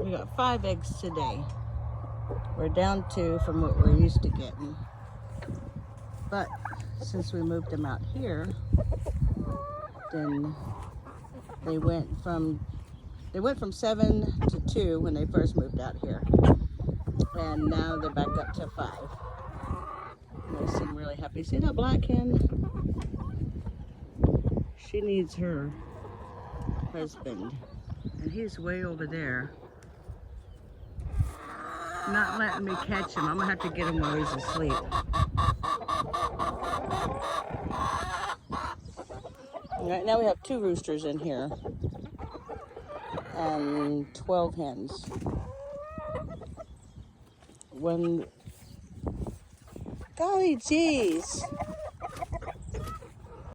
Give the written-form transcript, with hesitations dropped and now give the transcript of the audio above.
We got 5 eggs today. We're down 2 from what we're used to getting. But since we moved them out here, then they went from 7 to 2 when they first moved out here. And now they're back up to 5. And they seem really happy. See that black hen? She needs her husband. And he's way over there. Not letting me catch him. I'm gonna have to get him while he's asleep. Right now we have 2 roosters in here and 12 hens. Golly geez.